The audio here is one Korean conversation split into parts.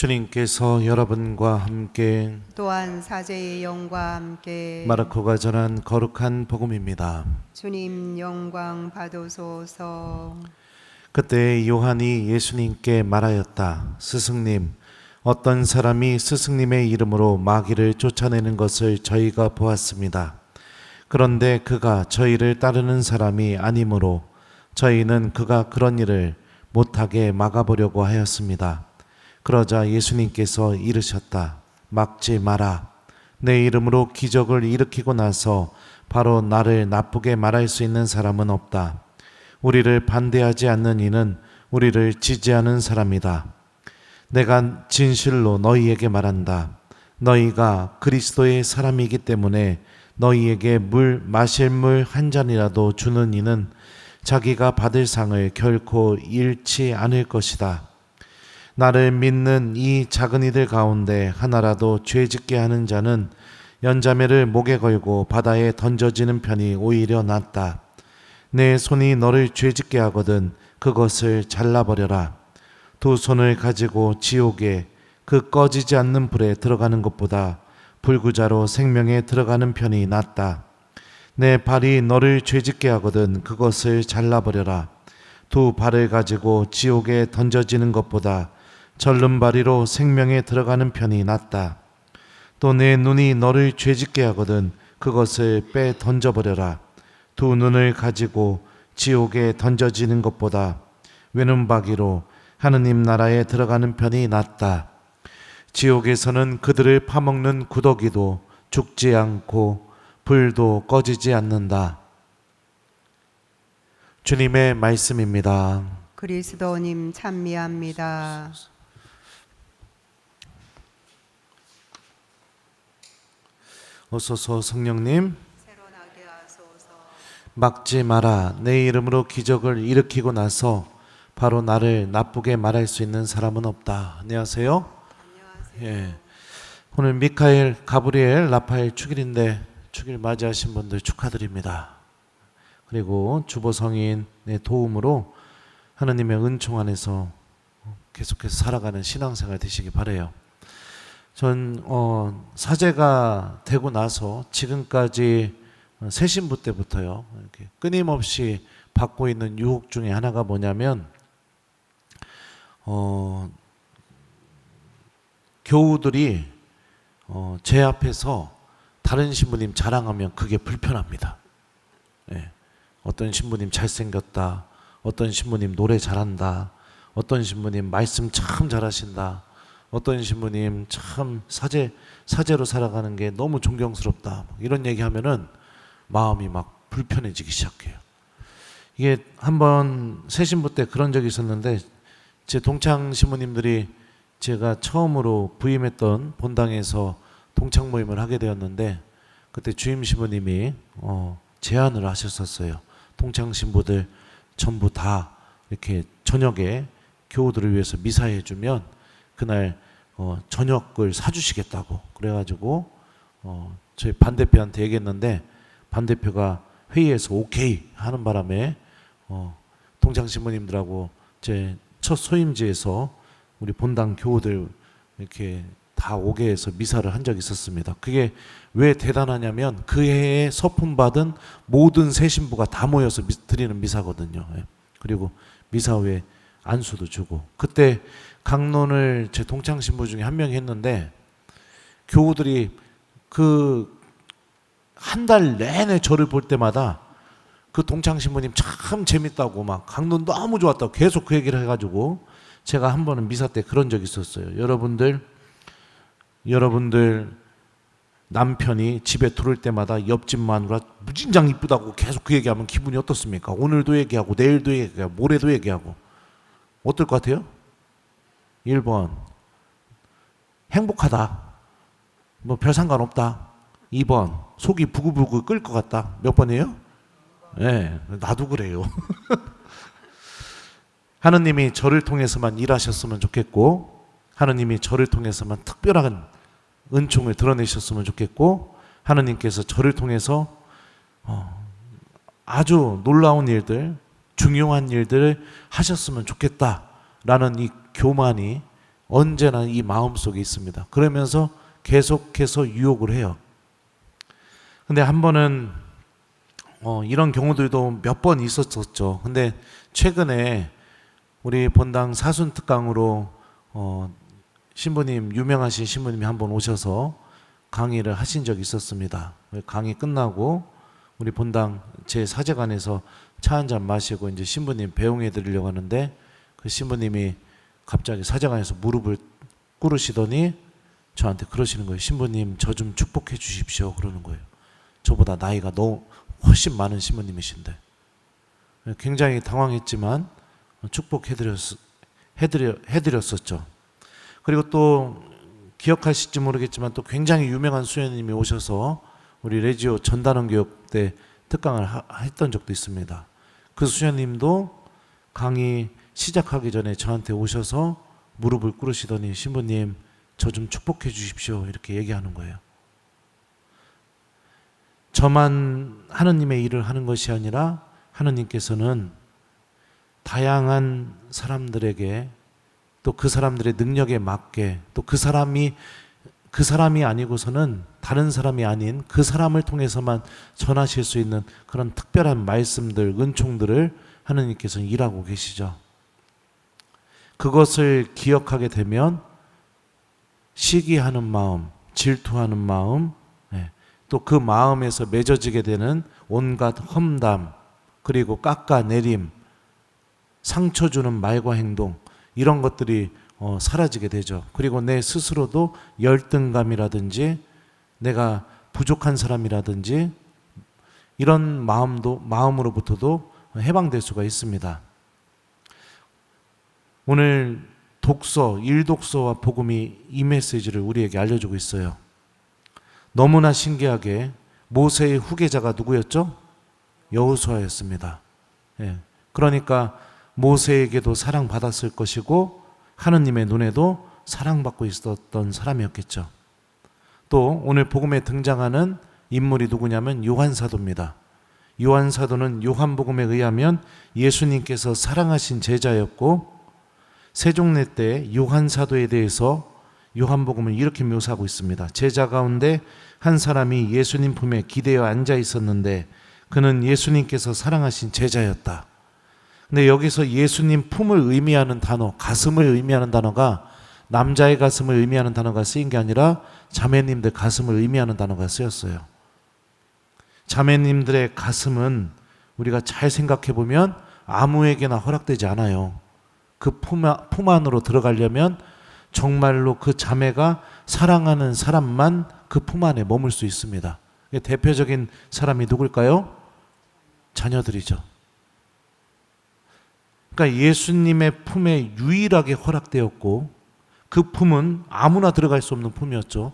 주님께서 여러분과 함께 또한 사제의 영과 함께 마르코가 전한 거룩한 복음입니다. 주님 영광 받으소서. 그때 요한이 예수님께 말하였다. 스승님, 어떤 사람이 스승님의 이름으로 마귀를 쫓아내는 것을 저희가 보았습니다. 그런데 그가 저희를 따르는 사람이 아니므로 저희는 그가 그런 일을 못하게 막아보려고 하였습니다. 그러자 예수님께서 이르셨다. 막지 마라. 내 이름으로 기적을 일으키고 나서 바로 나를 나쁘게 말할 수 있는 사람은 없다. 우리를 반대하지 않는 이는 우리를 지지하는 사람이다. 내가 진실로 너희에게 말한다. 너희가 그리스도의 사람이기 때문에 너희에게 마실 물 한 잔이라도 주는 이는 자기가 받을 상을 결코 잃지 않을 것이다. 나를 믿는 이 작은 이들 가운데 하나라도 죄짓게 하는 자는 연자매를 목에 걸고 바다에 던져지는 편이 오히려 낫다. 내 손이 너를 죄짓게 하거든 그것을 잘라버려라. 두 손을 가지고 지옥에 그 꺼지지 않는 불에 들어가는 것보다 불구자로 생명에 들어가는 편이 낫다. 내 발이 너를 죄짓게 하거든 그것을 잘라버려라. 두 발을 가지고 지옥에 던져지는 것보다 절름발이로 생명에 들어가는 편이 낫다. 또 내 눈이 너를 죄짓게 하거든 그것을 빼 던져버려라. 두 눈을 가지고 지옥에 던져지는 것보다 외눈박이로 하느님 나라에 들어가는 편이 낫다. 지옥에서는 그들을 파먹는 구더기도 죽지 않고 불도 꺼지지 않는다. 주님의 말씀입니다. 그리스도님 찬미합니다. 오소서 성령님, 새로나게 하소서. 막지 마라. 내 이름으로 기적을 일으키고 나서 바로 나를 나쁘게 말할 수 있는 사람은 없다. 안녕하세요. 안녕하세요. 예. 오늘 미카엘, 가브리엘, 라파엘 축일인데 축일 맞이하신 분들 축하드립니다. 그리고 주보 성인의 도움으로 하나님의 은총 안에서 계속해서 살아가는 신앙생활 되시기 바라요. 전 사제가 되고 나서 지금까지 새신부 때부터요 이렇게 끊임없이 받고 있는 유혹 중에 하나가 뭐냐면 교우들이 제 앞에서 다른 신부님 자랑하면 그게 불편합니다. 예. 어떤 신부님 잘생겼다, 어떤 신부님 노래 잘한다, 어떤 신부님 말씀 참 잘하신다, 어떤 신부님 참 사제로 살아가는 게 너무 존경스럽다, 이런 얘기하면은 마음이 막 불편해지기 시작해요. 이게 한번 새신부 때 그런 적이 있었는데, 제 동창 신부님들이 제가 처음으로 부임했던 본당에서 동창 모임을 하게 되었는데, 그때 주임 신부님이 제안을 하셨었어요. 동창 신부들 전부 다 이렇게 저녁에 교우들을 위해서 미사해주면 그날 저녁을 사주시겠다고. 그래가지고 저희 반대표한테 얘기했는데, 반대표가 회의에서 오케이 하는 바람에 동창 신부님들하고 제 첫 소임지에서 우리 본당 교우들 이렇게 다 오게 해서 미사를 한 적이 있었습니다. 그게 왜 대단하냐면 그 해에 서품 받은 모든 새신부가 다 모여서 드리는 미사거든요. 그리고 미사 후에 안수도 주고. 그때 강론을 제 동창 신부 중에 한 명이 했는데, 교우들이 그 한 달 내내 저를 볼 때마다 그 동창 신부님 참 재밌다고 막 강론 너무 좋았다고 계속 그 얘기를 해가지고, 제가 한 번은 미사 때 그런 적이 있었어요. 여러분들 남편이 집에 들어올 때마다 옆집 마누라 무진장 이쁘다고 계속 그 얘기하면 기분이 어떻습니까? 오늘도 얘기하고 내일도 얘기하고 모레도 얘기하고. 어떨 것 같아요? 1번 행복하다, 뭐 별 상관없다. 2번 속이 부글부글 끓을 것 같다. 몇 번이에요? 네, 나도 그래요. 하느님이 저를 통해서만 일하셨으면 좋겠고, 하느님이 저를 통해서만 특별한 은총을 드러내셨으면 좋겠고, 하느님께서 저를 통해서 아주 놀라운 일들, 중요한 일들을 하셨으면 좋겠다라는 이 교만이 언제나 이 마음속에 있습니다. 그러면서 계속해서 유혹을 해요. 근데 한 번은 이런 경우들도 몇 번 있었었죠. 근데 최근에 우리 본당 사순특강으로 신부님, 유명하신 신부님이 한 번 오셔서 강의를 하신 적이 있었습니다. 강의 끝나고 우리 본당 제 사제관에서 차 한잔 마시고 이제 신부님 배웅해 드리려고 하는데 그 신부님이 갑자기 사제관에서 무릎을 꿇으시더니 저한테 그러시는 거예요. 신부님, 저 좀 축복해 주십시오. 그러는 거예요. 저보다 나이가 너무 훨씬 많은 신부님이신데 굉장히 당황했지만 해드렸었죠. 그리고 또 기억하실지 모르겠지만 또 굉장히 유명한 수녀님이 오셔서 우리 레지오 전단원 교육 때 특강을 했던 적도 있습니다. 그 수녀님도 강의 시작하기 전에 저한테 오셔서 무릎을 꿇으시더니 신부님, 저 좀 축복해 주십시오. 이렇게 얘기하는 거예요. 저만 하느님의 일을 하는 것이 아니라 하느님께서는 다양한 사람들에게 또 그 사람들의 능력에 맞게 또 그 사람이 아니고서는 다른 사람이 아닌 그 사람을 통해서만 전하실 수 있는 그런 특별한 말씀들, 은총들을 하느님께서는 일하고 계시죠. 그것을 기억하게 되면 시기하는 마음, 질투하는 마음, 또 그 마음에서 맺어지게 되는 온갖 험담, 그리고 깎아내림, 상처 주는 말과 행동, 이런 것들이 사라지게 되죠. 그리고 내 스스로도 열등감이라든지 내가 부족한 사람이라든지 이런 마음으로부터도 해방될 수가 있습니다. 오늘 일독서와 복음이 이 메시지를 우리에게 알려주고 있어요. 너무나 신기하게 모세의 후계자가 누구였죠? 여호수아였습니다. 그러니까 모세에게도 사랑받았을 것이고 하느님의 눈에도 사랑받고 있었던 사람이었겠죠. 또 오늘 복음에 등장하는 인물이 누구냐면 요한사도입니다. 요한사도는 요한복음에 의하면 예수님께서 사랑하신 제자였고 세종례 때 요한사도에 대해서 요한복음은 이렇게 묘사하고 있습니다. 제자 가운데 한 사람이 예수님 품에 기대어 앉아 있었는데 그는 예수님께서 사랑하신 제자였다. 근데 여기서 예수님 품을 의미하는 단어, 가슴을 의미하는 단어가 남자의 가슴을 의미하는 단어가 쓰인 게 아니라 자매님들 가슴을 의미하는 단어가 쓰였어요. 자매님들의 가슴은 우리가 잘 생각해 보면 아무에게나 허락되지 않아요. 그 품 안으로 들어가려면 정말로 그 자매가 사랑하는 사람만 그 품 안에 머물 수 있습니다. 대표적인 사람이 누굴까요? 자녀들이죠. 그러니까 예수님의 품에 유일하게 허락되었고 그 품은 아무나 들어갈 수 없는 품이었죠.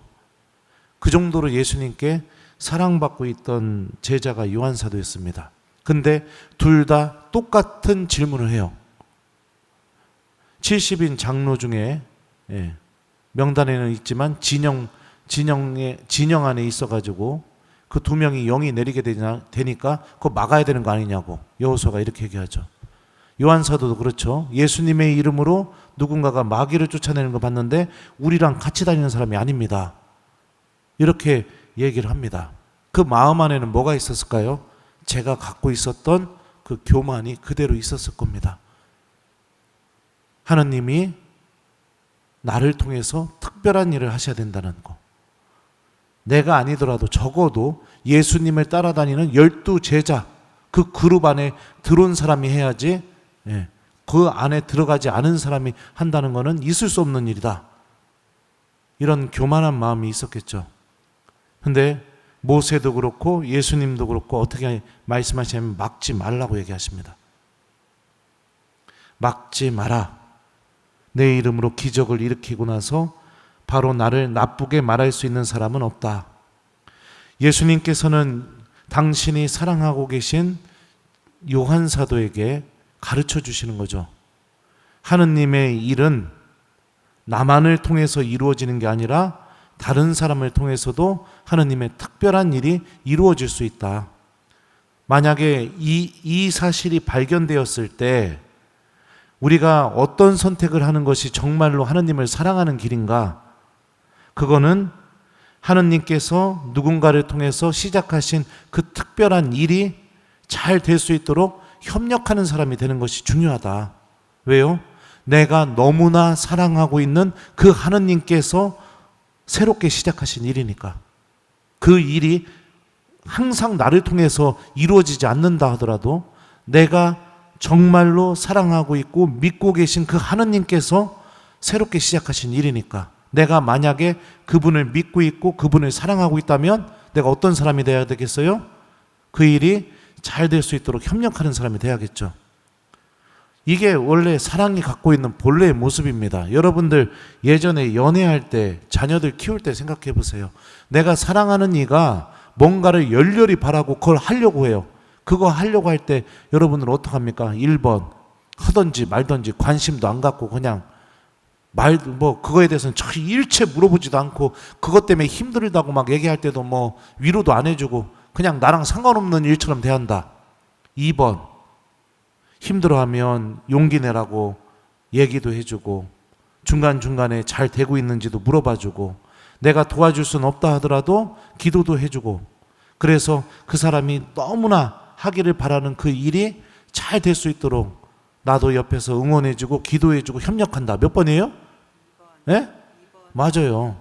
그 정도로 예수님께 사랑받고 있던 제자가 요한사도였습니다. 근데 둘 다 똑같은 질문을 해요. 70인 장로 중에 명단에는 있지만 진영 안에 있어가지고 그 두 명이 영이 내리게 되니까 그거 막아야 되는 거 아니냐고 여호수아가 이렇게 얘기하죠. 요한사도도 그렇죠. 예수님의 이름으로 누군가가 마귀를 쫓아내는 거 봤는데 우리랑 같이 다니는 사람이 아닙니다. 이렇게 얘기를 합니다. 그 마음 안에는 뭐가 있었을까요? 제가 갖고 있었던 그 교만이 그대로 있었을 겁니다. 하나님이 나를 통해서 특별한 일을 하셔야 된다는 거. 내가 아니더라도 적어도 예수님을 따라다니는 12제자, 그 그룹 안에 들어온 사람이 해야지 그 안에 들어가지 않은 사람이 한다는 것은 있을 수 없는 일이다. 이런 교만한 마음이 있었겠죠. 근데 모세도 그렇고 예수님도 그렇고 어떻게 말씀하시냐면 막지 말라고 얘기하십니다. 막지 마라. 내 이름으로 기적을 일으키고 나서 바로 나를 나쁘게 말할 수 있는 사람은 없다. 예수님께서는 당신이 사랑하고 계신 요한사도에게 가르쳐 주시는 거죠. 하느님의 일은 나만을 통해서 이루어지는 게 아니라 다른 사람을 통해서도 하느님의 특별한 일이 이루어질 수 있다. 만약에 이 사실이 발견되었을 때 우리가 어떤 선택을 하는 것이 정말로 하느님을 사랑하는 길인가? 그거는 하느님께서 누군가를 통해서 시작하신 그 특별한 일이 잘 될 수 있도록 협력하는 사람이 되는 것이 중요하다. 왜요? 내가 너무나 사랑하고 있는 그 하느님께서 새롭게 시작하신 일이니까. 그 일이 항상 나를 통해서 이루어지지 않는다 하더라도 내가 정말로 사랑하고 있고 믿고 계신 그 하느님께서 새롭게 시작하신 일이니까. 내가 만약에 그분을 믿고 있고 그분을 사랑하고 있다면 내가 어떤 사람이 되어야 되겠어요? 그 일이 잘 될 수 있도록 협력하는 사람이 되어야겠죠. 이게 원래 사랑이 갖고 있는 본래의 모습입니다. 여러분들 예전에 연애할 때, 자녀들 키울 때 생각해 보세요. 내가 사랑하는 이가 뭔가를 열렬히 바라고 그걸 하려고 해요. 그거 하려고 할 때 여러분은 어떡합니까? 1번 하든지 말든지 관심도 안 갖고 그냥 그거에 대해서는 일체 물어보지도 않고 그것 때문에 힘들다고 막 얘기할 때도 위로도 안 해주고 그냥 나랑 상관없는 일처럼 대한다. 2번 힘들어하면 용기 내라고 얘기도 해주고 중간중간에 잘 되고 있는지도 물어봐주고 내가 도와줄 수는 없다 하더라도 기도도 해주고 그래서 그 사람이 너무나 하기를 바라는 그 일이 잘 될 수 있도록 나도 옆에서 응원해주고 기도해주고 협력한다. 몇 번이에요? 네? 맞아요.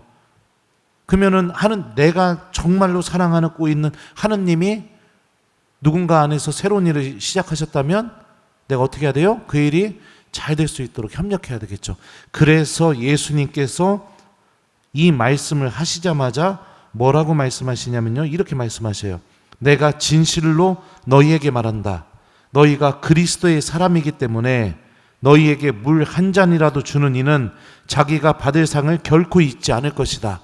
그러면은 내가 정말로 사랑하고 있는 하느님이 누군가 안에서 새로운 일을 시작하셨다면 내가 어떻게 해야 돼요? 그 일이 잘 될 수 있도록 협력해야 되겠죠. 그래서 예수님께서 이 말씀을 하시자마자 뭐라고 말씀하시냐면요. 이렇게 말씀하셔요. 내가 진실로 너희에게 말한다. 너희가 그리스도의 사람이기 때문에 너희에게 물 한 잔이라도 주는 이는 자기가 받을 상을 결코 잊지 않을 것이다.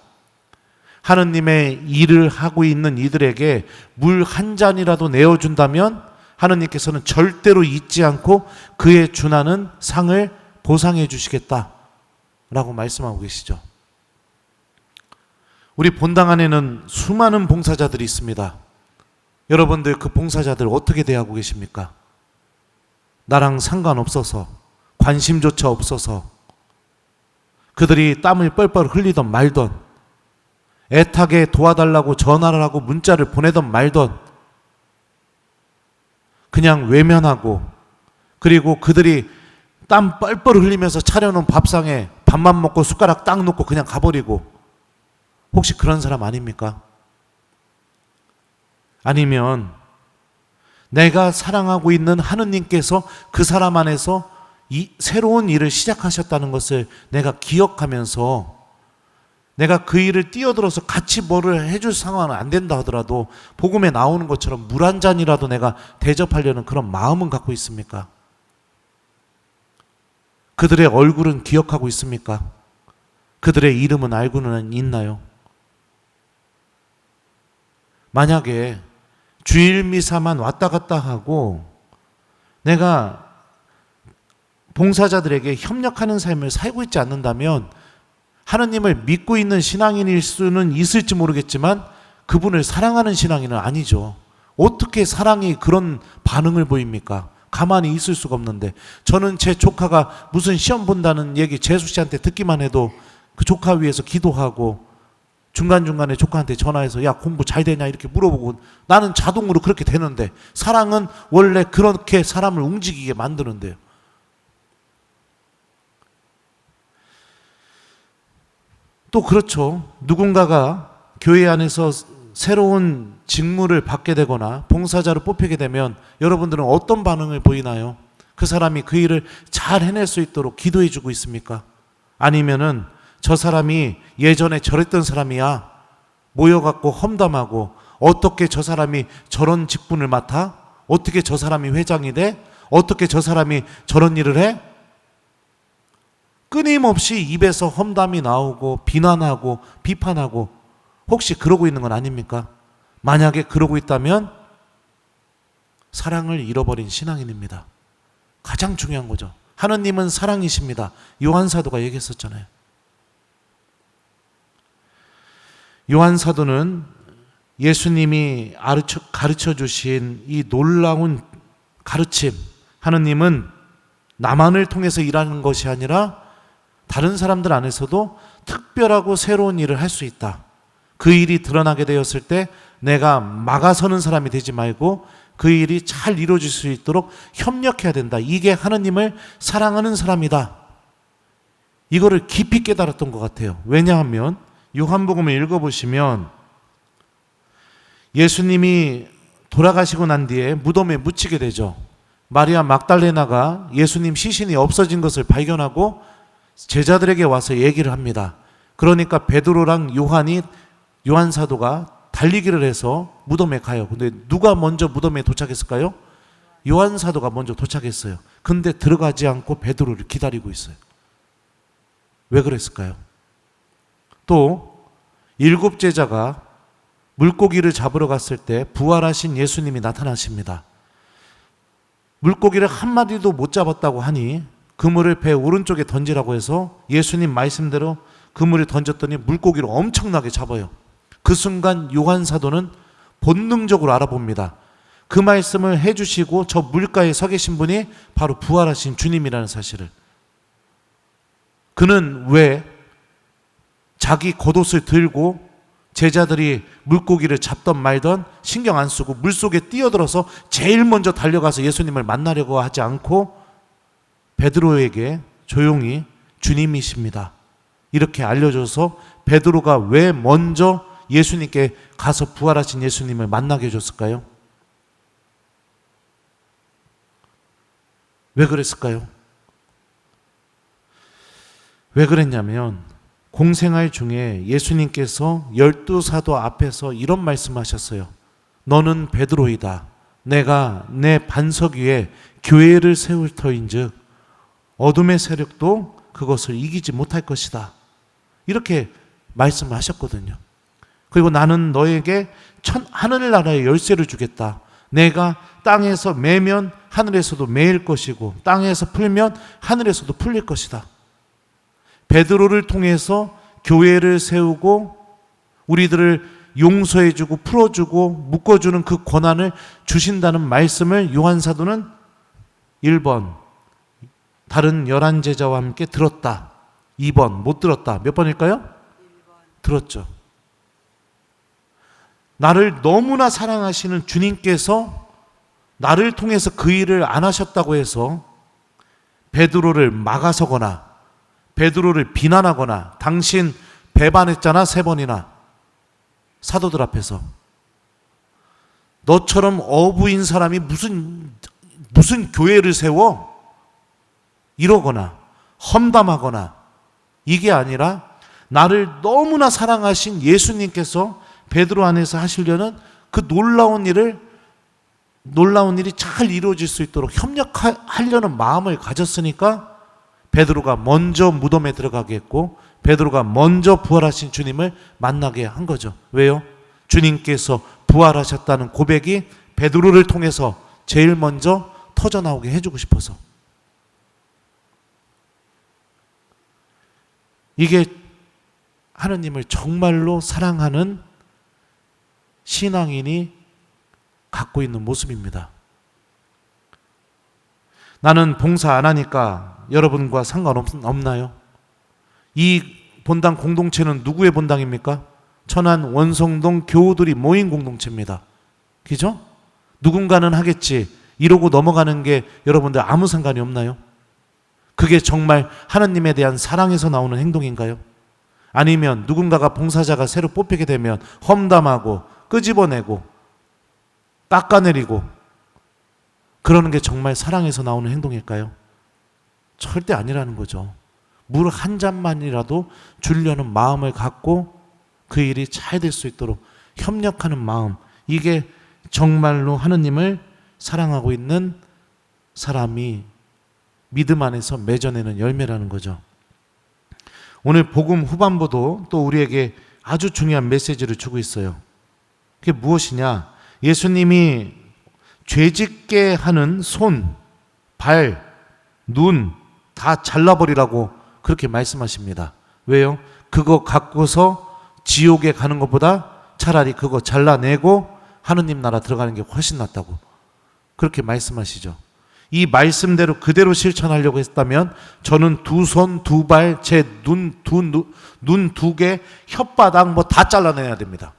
하느님의 일을 하고 있는 이들에게 물 한 잔이라도 내어준다면 하느님께서는 절대로 잊지 않고 그에 준하는 상을 보상해 주시겠다라고 말씀하고 계시죠. 우리 본당 안에는 수많은 봉사자들이 있습니다. 여러분들 그 봉사자들 어떻게 대하고 계십니까? 나랑 상관없어서, 관심조차 없어서, 그들이 땀을 뻘뻘 흘리던 말던, 애타게 도와달라고 전화를 하고 문자를 보내던 말던, 그냥 외면하고, 그리고 그들이 땀 뻘뻘 흘리면서 차려놓은 밥상에 밥만 먹고 숟가락 딱 놓고 그냥 가버리고, 혹시 그런 사람 아닙니까? 아니면 내가 사랑하고 있는 하느님께서 그 사람 안에서 이 새로운 일을 시작하셨다는 것을 내가 기억하면서 내가 그 일을 뛰어들어서 같이 뭐를 해줄 상황은 안 된다 하더라도 복음에 나오는 것처럼 물 한 잔이라도 내가 대접하려는 그런 마음은 갖고 있습니까? 그들의 얼굴은 기억하고 있습니까? 그들의 이름은 알고는 있나요? 만약에 주일 미사만 왔다 갔다 하고 내가 봉사자들에게 협력하는 삶을 살고 있지 않는다면 하느님을 믿고 있는 신앙인일 수는 있을지 모르겠지만 그분을 사랑하는 신앙인은 아니죠. 어떻게 사랑이 그런 반응을 보입니까? 가만히 있을 수가 없는데 저는 제 조카가 무슨 시험 본다는 얘기 재수 씨한테 듣기만 해도 그 조카 위해서 기도하고 중간중간에 조카한테 전화해서 야 공부 잘 되냐 이렇게 물어보고 나는 자동으로 그렇게 되는데 사랑은 원래 그렇게 사람을 움직이게 만드는데요. 또 그렇죠. 누군가가 교회 안에서 새로운 직무를 받게 되거나 봉사자로 뽑히게 되면 여러분들은 어떤 반응을 보이나요? 그 사람이 그 일을 잘 해낼 수 있도록 기도해 주고 있습니까? 아니면은 저 사람이 예전에 저랬던 사람이야 모여갖고 험담하고 어떻게 저 사람이 저런 직분을 맡아? 어떻게 저 사람이 회장이 돼? 어떻게 저 사람이 저런 일을 해? 끊임없이 입에서 험담이 나오고 비난하고 비판하고 혹시 그러고 있는 건 아닙니까? 만약에 그러고 있다면 사랑을 잃어버린 신앙인입니다. 가장 중요한 거죠. 하느님은 사랑이십니다. 요한 사도가 얘기했었잖아요. 요한 사도는 예수님이 가르쳐 주신 이 놀라운 가르침, 하느님은 나만을 통해서 일하는 것이 아니라 다른 사람들 안에서도 특별하고 새로운 일을 할 수 있다. 그 일이 드러나게 되었을 때 내가 막아서는 사람이 되지 말고 그 일이 잘 이루어질 수 있도록 협력해야 된다. 이게 하느님을 사랑하는 사람이다. 이거를 깊이 깨달았던 것 같아요. 왜냐하면 요한복음을 읽어보시면 예수님이 돌아가시고 난 뒤에 무덤에 묻히게 되죠. 마리아 막달레나가 예수님 시신이 없어진 것을 발견하고 제자들에게 와서 얘기를 합니다. 그러니까 베드로랑 요한 사도가 달리기를 해서 무덤에 가요. 근데 누가 먼저 무덤에 도착했을까요? 요한 사도가 먼저 도착했어요. 근데 들어가지 않고 베드로를 기다리고 있어요. 왜 그랬을까요? 또 7 제자가 물고기를 잡으러 갔을 때 부활하신 예수님이 나타나십니다. 물고기를 한 마리도 못 잡았다고 하니 그물을 배 오른쪽에 던지라고 해서 예수님 말씀대로 그물을 던졌더니 물고기를 엄청나게 잡아요. 그 순간 요한 사도는 본능적으로 알아봅니다. 그 말씀을 해주시고 저 물가에 서 계신 분이 바로 부활하신 주님이라는 사실을. 그는 왜 자기 겉옷을 들고 제자들이 물고기를 잡던 말던 신경 안 쓰고 물속에 뛰어들어서 제일 먼저 달려가서 예수님을 만나려고 하지 않고 베드로에게 조용히 주님이십니다 이렇게 알려줘서 베드로가 왜 먼저 예수님께 가서 부활하신 예수님을 만나게 해줬을까요? 왜 그랬을까요? 왜 그랬냐면 공생활 중에 예수님께서 12사도 앞에서 이런 말씀하셨어요. 너는 베드로이다. 내가 내 반석 위에 교회를 세울 터인즉 어둠의 세력도 그것을 이기지 못할 것이다. 이렇게 말씀을 하셨거든요. 그리고 나는 너에게 하늘나라의 열쇠를 주겠다. 내가 땅에서 매면 하늘에서도 매일 것이고 땅에서 풀면 하늘에서도 풀릴 것이다. 베드로를 통해서 교회를 세우고 우리들을 용서해주고 풀어주고 묶어주는 그 권한을 주신다는 말씀을 요한 사도는 1번 다른 11제자와 함께 들었다. 2번 못 들었다. 몇 번일까요? 1번. 들었죠. 나를 너무나 사랑하시는 주님께서 나를 통해서 그 일을 안 하셨다고 해서 베드로를 막아서거나 베드로를 비난하거나 당신 배반했잖아 3번이나 사도들 앞에서 너처럼 어부인 사람이 무슨 교회를 세워? 이러거나 험담하거나 이게 아니라 나를 너무나 사랑하신 예수님께서 베드로 안에서 하시려는 그 놀라운 일이 잘 이루어질 수 있도록 협력하려는 마음을 가졌으니까 베드로가 먼저 무덤에 들어가게 했고 베드로가 먼저 부활하신 주님을 만나게 한 거죠. 왜요? 주님께서 부활하셨다는 고백이 베드로를 통해서 제일 먼저 터져나오게 해주고 싶어서. 이게 하느님을 정말로 사랑하는 신앙인이 갖고 있는 모습입니다. 나는 봉사 안 하니까 여러분과 상관없나요? 이 본당 공동체는 누구의 본당입니까? 천안 원성동 교우들이 모인 공동체입니다. 그죠? 누군가는 하겠지 이러고 넘어가는 게 여러분들 아무 상관이 없나요? 그게 정말 하나님에 대한 사랑에서 나오는 행동인가요? 아니면 누군가가 봉사자가 새로 뽑히게 되면 험담하고 끄집어내고 깎아내리고 그러는 게 정말 사랑에서 나오는 행동일까요? 절대 아니라는 거죠. 물 한 잔만이라도 주려는 마음을 갖고 그 일이 잘 될 수 있도록 협력하는 마음, 이게 정말로 하느님을 사랑하고 있는 사람이 믿음 안에서 맺어내는 열매라는 거죠. 오늘 복음 후반부도 또 우리에게 아주 중요한 메시지를 주고 있어요. 그게 무엇이냐? 예수님이 죄짓게 하는 손, 발, 눈 다 잘라버리라고 그렇게 말씀하십니다. 왜요? 그거 갖고서 지옥에 가는 것보다 차라리 그거 잘라내고 하느님 나라 들어가는 게 훨씬 낫다고 그렇게 말씀하시죠. 이 말씀대로 그대로 실천하려고 했다면 저는 두 손, 두 발, 제 눈 두 개, 혓바닥 뭐 다 잘라내야 됩니다.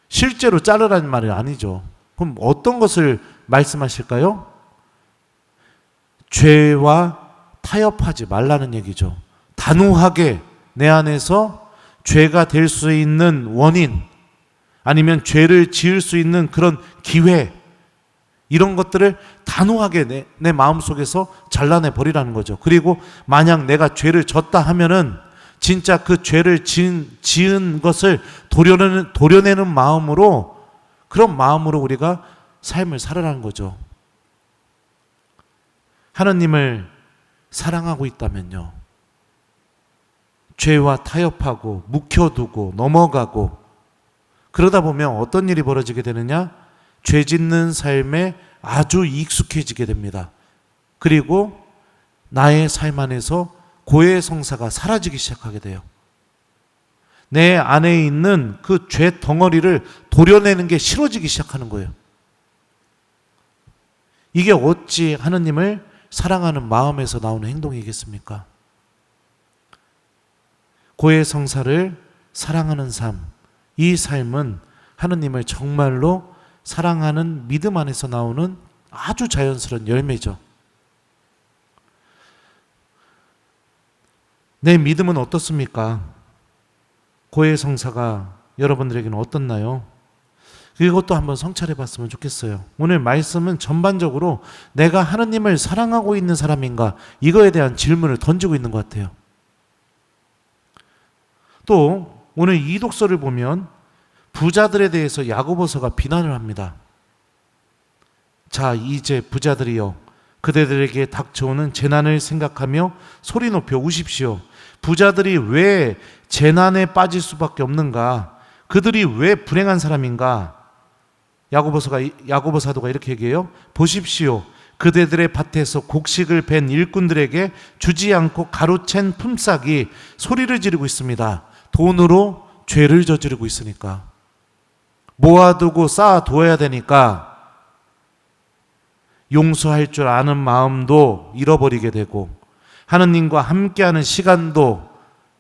실제로 자르라는 말이 아니죠. 그럼 어떤 것을 말씀하실까요? 죄와 타협하지 말라는 얘기죠. 단호하게 내 안에서 죄가 될 수 있는 원인, 아니면 죄를 지을 수 있는 그런 기회, 이런 것들을 단호하게 내 마음속에서 잘라내 버리라는 거죠. 그리고 만약 내가 죄를 졌다 하면은 진짜 그 죄를 지은 것을 도려내는 마음으로, 그런 마음으로 우리가 삶을 살아라는 거죠. 하나님을 사랑하고 있다면요, 죄와 타협하고 묵혀두고 넘어가고 그러다 보면 어떤 일이 벌어지게 되느냐? 죄 짓는 삶에 아주 익숙해지게 됩니다. 그리고 나의 삶 안에서 고해 성사가 사라지기 시작하게 돼요. 내 안에 있는 그 죄 덩어리를 도려내는 게 싫어지기 시작하는 거예요. 이게 어찌 하느님을 사랑하는 마음에서 나오는 행동이겠습니까? 고해 성사를 사랑하는 삶, 이 삶은 하느님을 정말로 사랑하는 믿음 안에서 나오는 아주 자연스러운 열매죠. 내 믿음은 어떻습니까? 고해 성사가 여러분들에게는 어떻나요? 이것도 한번 성찰해 봤으면 좋겠어요. 오늘 말씀은 전반적으로 내가 하느님을 사랑하고 있는 사람인가, 이거에 대한 질문을 던지고 있는 것 같아요. 또 오늘 이 독서를 보면 부자들에 대해서 야고보서가 비난을 합니다. 자, 이제 부자들이여, 그대들에게 닥쳐오는 재난을 생각하며 소리 높여 우십시오. 부자들이 왜 재난에 빠질 수밖에 없는가? 그들이 왜 불행한 사람인가? 야고보 사도가 이렇게 얘기해요. 보십시오. 그대들의 밭에서 곡식을 벤 일꾼들에게 주지 않고 가로챈 품삯이 소리를 지르고 있습니다. 돈으로 죄를 저지르고 있으니까. 모아두고 쌓아두어야 되니까 용서할 줄 아는 마음도 잃어버리게 되고, 하느님과 함께하는 시간도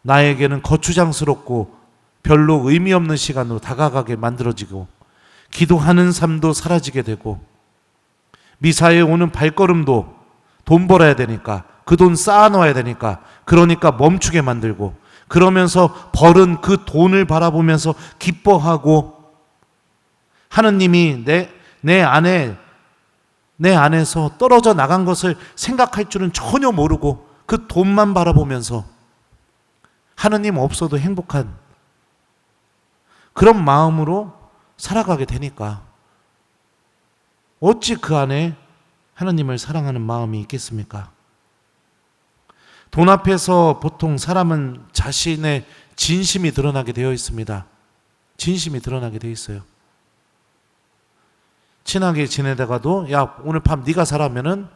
나에게는 거추장스럽고 별로 의미 없는 시간으로 다가가게 만들어지고, 기도하는 삶도 사라지게 되고, 미사에 오는 발걸음도 돈 벌어야 되니까, 그 돈 쌓아놓아야 되니까, 그러니까 멈추게 만들고, 그러면서 벌은 그 돈을 바라보면서 기뻐하고, 하느님이 내 안에서 떨어져 나간 것을 생각할 줄은 전혀 모르고 그 돈만 바라보면서 하느님 없어도 행복한 그런 마음으로 살아가게 되니까 어찌 그 안에 하느님을 사랑하는 마음이 있겠습니까? 돈 앞에서 보통 사람은 자신의 진심이 드러나게 되어 있습니다. 진심이 드러나게 되어 있어요. 친하게 지내다가도 야, 오늘 밤 네가 사라면은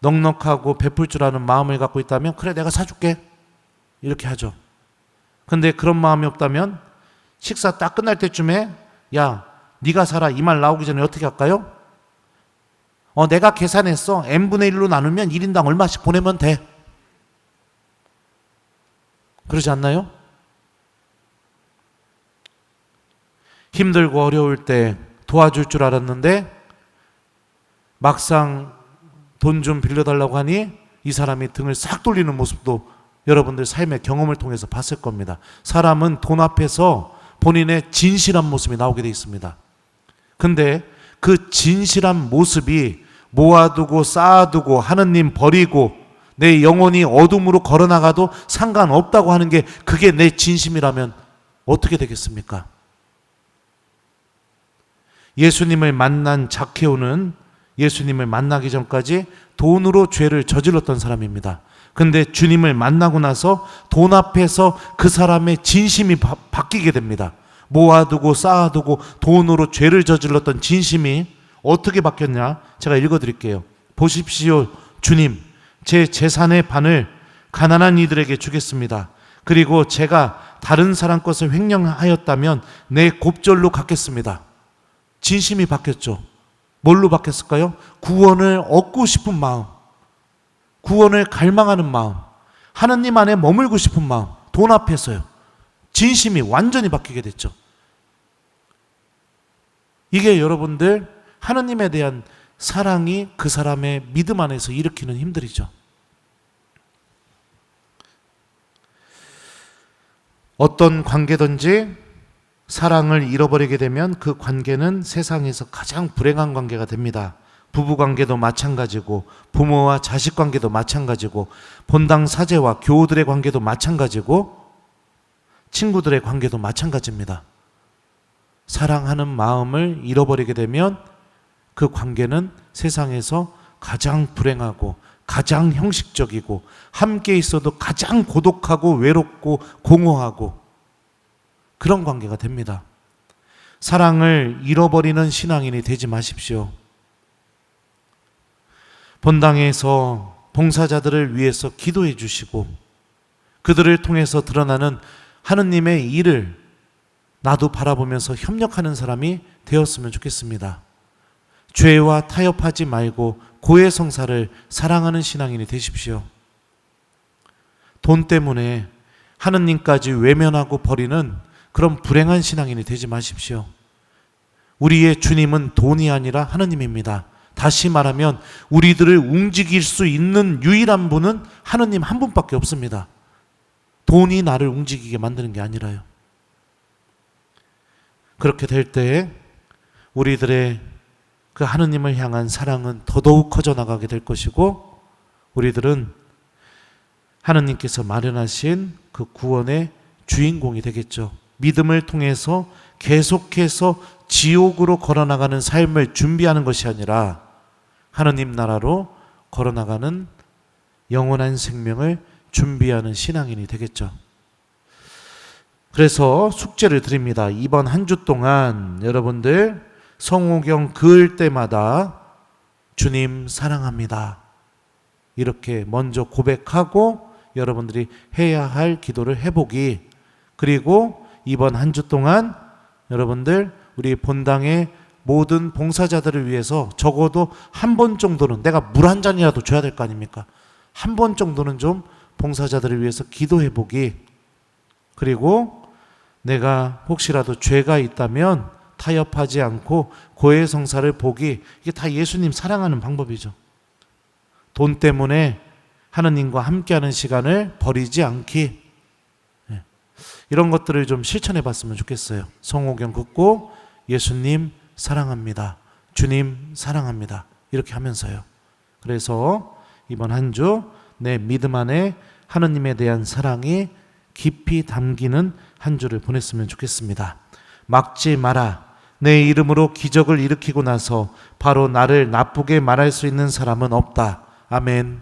넉넉하고 베풀 줄 아는 마음을 갖고 있다면 그래, 내가 사줄게, 이렇게 하죠. 근데 그런 마음이 없다면 식사 딱 끝날 때쯤에 야, 네가 사라, 이 말 나오기 전에 어떻게 할까요? 내가 계산했어. n분의 1로 나누면 1인당 얼마씩 보내면 돼. 그러지 않나요? 힘들고 어려울 때 도와줄 줄 알았는데 막상 돈 좀 빌려달라고 하니 이 사람이 등을 싹 돌리는 모습도 여러분들 삶의 경험을 통해서 봤을 겁니다. 사람은 돈 앞에서 본인의 진실한 모습이 나오게 되어 있습니다. 근데 그 진실한 모습이 모아두고 쌓아두고 하느님 버리고 내 영혼이 어둠으로 걸어나가도 상관없다고 하는 게 그게 내 진심이라면 어떻게 되겠습니까? 예수님을 만난 zakhe오는 예수님을 만나기 전까지 돈으로 죄를 저질렀던 사람입니다. 근데 주님을 만나고 나서 돈 앞에서 그 사람의 진심이 바뀌게 됩니다. 모아두고 쌓아두고 돈으로 죄를 저질렀던 진심이 어떻게 바뀌었냐? 제가 읽어드릴게요. 보십시오, 주님, 제 재산의 반을 가난한 이들에게 주겠습니다. 그리고 제가 다른 사람 것을 횡령하였다면 내 곱절로 갚겠습니다. 진심이 바뀌었죠. 뭘로 바뀌었을까요? 구원을 얻고 싶은 마음, 구원을 갈망하는 마음, 하느님 안에 머물고 싶은 마음, 돈 앞에서요. 진심이 완전히 바뀌게 됐죠. 이게 여러분들 하느님에 대한 사랑이 그 사람의 믿음 안에서 일으키는 힘들이죠. 어떤 관계든지 사랑을 잃어버리게 되면 그 관계는 세상에서 가장 불행한 관계가 됩니다. 부부 관계도 마찬가지고 부모와 자식 관계도 마찬가지고 본당 사제와 교우들의 관계도 마찬가지고 친구들의 관계도 마찬가지입니다. 사랑하는 마음을 잃어버리게 되면 그 관계는 세상에서 가장 불행하고 가장 형식적이고 함께 있어도 가장 고독하고 외롭고 공허하고 그런 관계가 됩니다. 사랑을 잃어버리는 신앙인이 되지 마십시오. 본당에서 봉사자들을 위해서 기도해 주시고 그들을 통해서 드러나는 하느님의 일을 나도 바라보면서 협력하는 사람이 되었으면 좋겠습니다. 죄와 타협하지 말고 고해성사를 사랑하는 신앙인이 되십시오. 돈 때문에 하느님까지 외면하고 버리는 그런 불행한 신앙인이 되지 마십시오. 우리의 주님은 돈이 아니라 하느님입니다. 다시 말하면 우리들을 움직일 수 있는 유일한 분은 하느님 한 분밖에 없습니다. 돈이 나를 움직이게 만드는 게 아니라요. 그렇게 될 때에 우리들의 그 하느님을 향한 사랑은 더더욱 커져 나가게 될 것이고 우리들은 하느님께서 마련하신 그 구원의 주인공이 되겠죠. 믿음을 통해서 계속해서 지옥으로 걸어나가는 삶을 준비하는 것이 아니라 하느님 나라로 걸어나가는 영원한 생명을 준비하는 신앙인이 되겠죠. 그래서 숙제를 드립니다. 이번 한 주 동안 여러분들 성호경 그을 때마다 주님 사랑합니다. 이렇게 먼저 고백하고 여러분들이 해야 할 기도를 해보기, 그리고 이번 한 주 동안 여러분들 우리 본당의 모든 봉사자들을 위해서 적어도 한 번 정도는 내가 물 한 잔이라도 줘야 될 거 아닙니까? 한 번 정도는 좀 봉사자들을 위해서 기도해보기, 그리고 내가 혹시라도 죄가 있다면 타협하지 않고 고해성사를 보기, 이게 다 예수님 사랑하는 방법이죠. 돈 때문에 하느님과 함께하는 시간을 버리지 않기, 이런 것들을 좀 실천해 봤으면 좋겠어요. 성호경 긋고 예수님 사랑합니다, 주님 사랑합니다, 이렇게 하면서요. 그래서 이번 한 주 내 믿음 안에 하느님에 대한 사랑이 깊이 담기는 한 주를 보냈으면 좋겠습니다. 막지 마라. 내 이름으로 기적을 일으키고 나서 바로 나를 나쁘게 말할 수 있는 사람은 없다. 아멘.